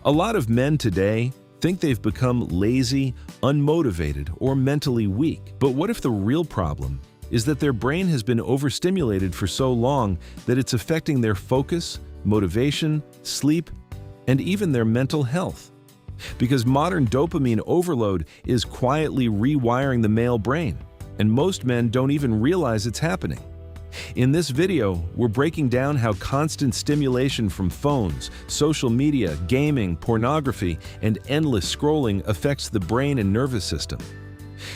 A lot of men today think they've become lazy, unmotivated, or mentally weak. But what if the real problem is that their brain has been overstimulated for so long that it's affecting their focus, motivation, sleep, and even their mental health? Because modern dopamine overload is quietly rewiring the male brain, and most men don't even realize it's happening. In this video, we're breaking down how constant stimulation from phones, social media, gaming, pornography, and endless scrolling affects the brain and nervous system.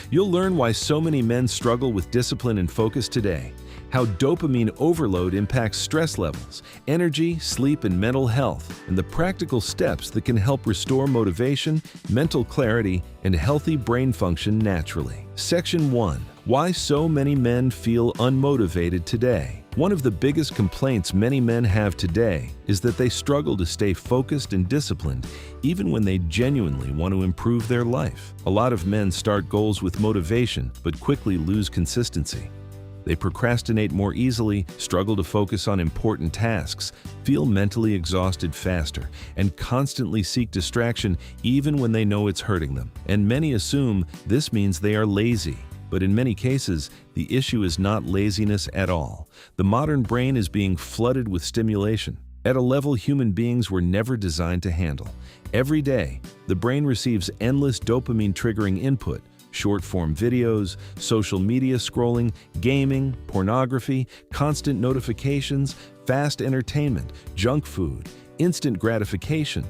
You'll learn why so many men struggle with discipline and focus today, how dopamine overload impacts stress levels, energy, sleep, and mental health, and the practical steps that can help restore motivation, mental clarity, and healthy brain function naturally. Section 1. Why so many men feel unmotivated today. One of the biggest complaints many men have today is that they struggle to stay focused and disciplined even when they genuinely want to improve their life. A lot of men start goals with motivation but quickly lose consistency. They procrastinate more easily, struggle to focus on important tasks, feel mentally exhausted faster, and constantly seek distraction even when they know it's hurting them. And many assume this means they are lazy. But in many cases, the issue is not laziness at all. The modern brain is being flooded with stimulation at a level human beings were never designed to handle. Every day, the brain receives endless dopamine-triggering input: short-form videos, social media scrolling, gaming, pornography, constant notifications, fast entertainment, junk food, instant gratification.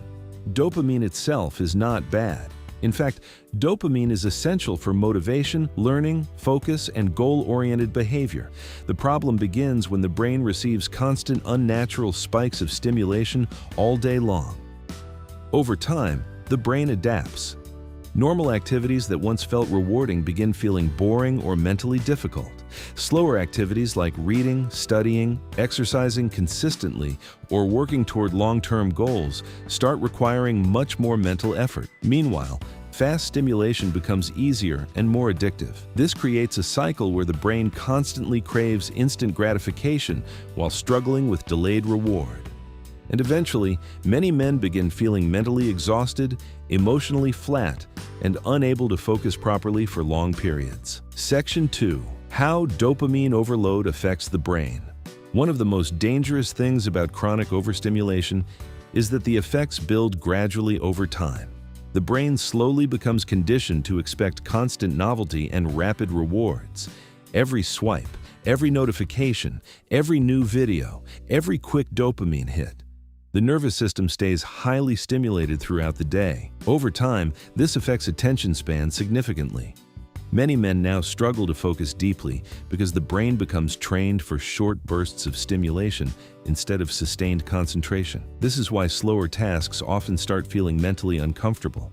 Dopamine itself is not bad. In fact, dopamine is essential for motivation, learning, focus, and goal-oriented behavior. The problem begins when the brain receives constant, unnatural spikes of stimulation all day long. Over time, the brain adapts. Normal activities that once felt rewarding begin feeling boring or mentally difficult. Slower activities like reading, studying, exercising consistently, or working toward long-term goals start requiring much more mental effort. Meanwhile, fast stimulation becomes easier and more addictive. This creates a cycle where the brain constantly craves instant gratification while struggling with delayed reward. And eventually, many men begin feeling mentally exhausted, emotionally flat, and unable to focus properly for long periods. Section 2. How dopamine overload affects the brain. One of the most dangerous things about chronic overstimulation is that the effects build gradually over time. The brain slowly becomes conditioned to expect constant novelty and rapid rewards. Every swipe, every notification, every new video, every quick dopamine hit. The nervous system stays highly stimulated throughout the day. Over time, this affects attention span significantly. Many men now struggle to focus deeply because the brain becomes trained for short bursts of stimulation instead of sustained concentration. This is why slower tasks often start feeling mentally uncomfortable.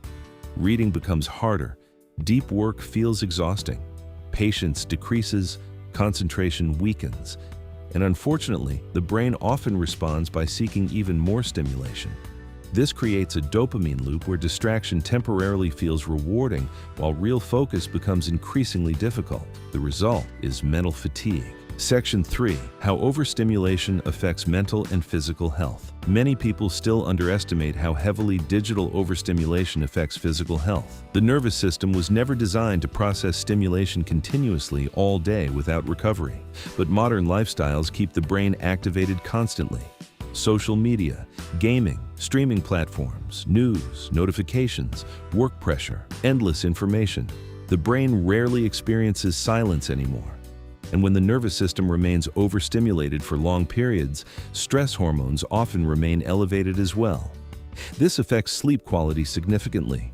Reading becomes harder, deep work feels exhausting, patience decreases, concentration weakens, and unfortunately, the brain often responds by seeking even more stimulation. This creates a dopamine loop where distraction temporarily feels rewarding while real focus becomes increasingly difficult. The result is mental fatigue. Section 3. How overstimulation affects mental and physical health. Many people still underestimate how heavily digital overstimulation affects physical health. The nervous system was never designed to process stimulation continuously all day without recovery. But modern lifestyles keep the brain activated constantly. Social media, gaming, streaming platforms, news, notifications, work pressure, endless information. The brain rarely experiences silence anymore. And when the nervous system remains overstimulated for long periods, stress hormones often remain elevated as well. This affects sleep quality significantly.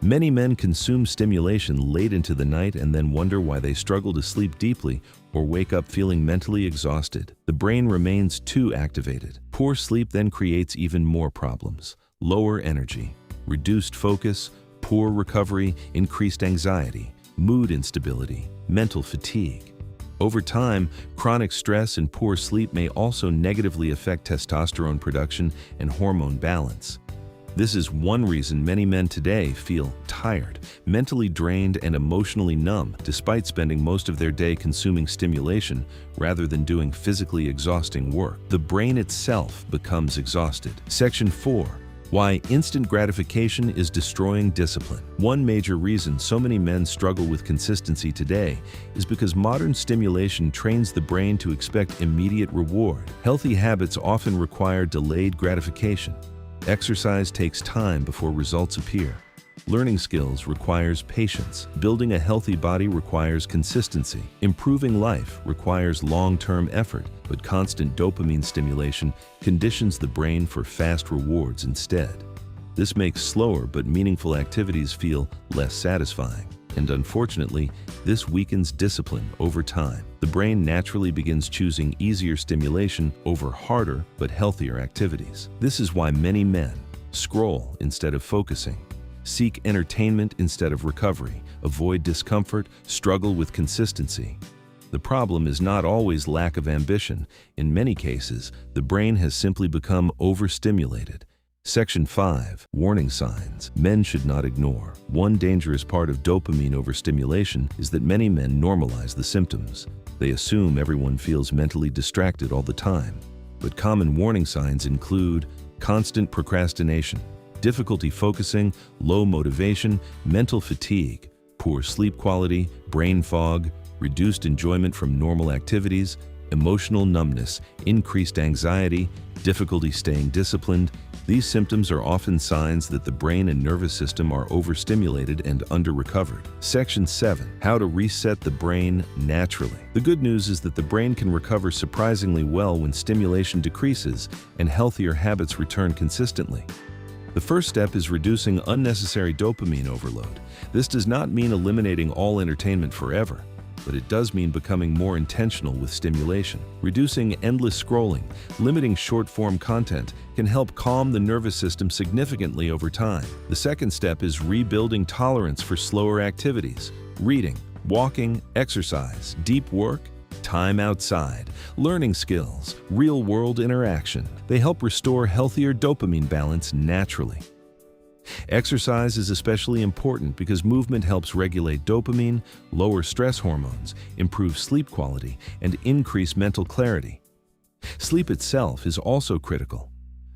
Many men consume stimulation late into the night and then wonder why they struggle to sleep deeply or wake up feeling mentally exhausted. The brain remains too activated. Poor sleep then creates even more problems: lower energy, reduced focus, poor recovery, increased anxiety, mood instability, mental fatigue. Over time, chronic stress and poor sleep may also negatively affect testosterone production and hormone balance. This is one reason many men today feel tired, mentally drained, and emotionally numb, despite spending most of their day consuming stimulation rather than doing physically exhausting work. The brain itself becomes exhausted. Section 4. Why instant gratification is destroying discipline. One major reason so many men struggle with consistency today is because modern stimulation trains the brain to expect immediate reward. Healthy habits often require delayed gratification. Exercise takes time before results appear. Learning skills requires patience. Building a healthy body requires consistency. Improving life requires long-term effort, but constant dopamine stimulation conditions the brain for fast rewards instead. This makes slower but meaningful activities feel less satisfying. And unfortunately, this weakens discipline over time. The brain naturally begins choosing easier stimulation over harder but healthier activities. This is why many men scroll instead of focusing, seek entertainment instead of recovery, avoid discomfort, struggle with consistency. The problem is not always lack of ambition. In many cases, the brain has simply become overstimulated. Section 5. Warning signs men should not ignore. One dangerous part of dopamine overstimulation is that many men normalize the symptoms. They assume everyone feels mentally distracted all the time. But common warning signs include constant procrastination, difficulty focusing, low motivation, mental fatigue, poor sleep quality, brain fog, reduced enjoyment from normal activities, emotional numbness, increased anxiety, difficulty staying disciplined. These symptoms are often signs that the brain and nervous system are overstimulated and under-recovered. Section 7. How to reset the brain naturally. The good news is that the brain can recover surprisingly well when stimulation decreases and healthier habits return consistently. The first step is reducing unnecessary dopamine overload. This does not mean eliminating all entertainment forever, but it does mean becoming more intentional with stimulation. Reducing endless scrolling, limiting short-form content can help calm the nervous system significantly over time. The second step is rebuilding tolerance for slower activities. Reading, walking, exercise, deep work, time outside, learning skills, real-world interaction. They help restore healthier dopamine balance naturally. Exercise is especially important because movement helps regulate dopamine, lower stress hormones, improve sleep quality, and increase mental clarity. Sleep itself is also critical.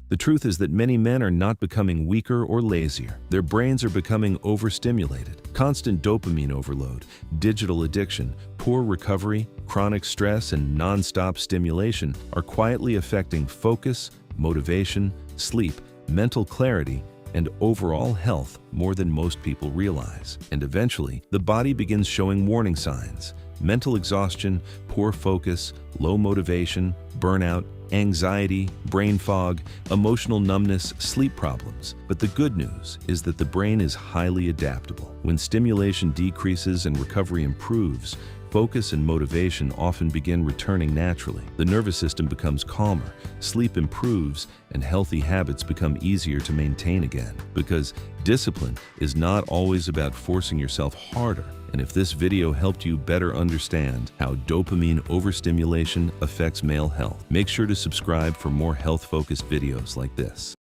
The truth is that many men are not becoming weaker or lazier. Their brains are becoming overstimulated. Constant dopamine overload, digital addiction, poor recovery, chronic stress, and non-stop stimulation are quietly affecting focus, motivation, sleep, mental clarity, and overall health more than most people realize. And eventually, the body begins showing warning signs: mental exhaustion, poor focus, low motivation, burnout, anxiety, brain fog, emotional numbness, sleep problems. But the good news is that the brain is highly adaptable. When stimulation decreases and recovery improves, focus and motivation often begin returning naturally. The nervous system becomes calmer, sleep improves, and healthy habits become easier to maintain again. Because discipline is not always about forcing yourself harder. And if this video helped you better understand how dopamine overstimulation affects male health, make sure to subscribe for more health-focused videos like this.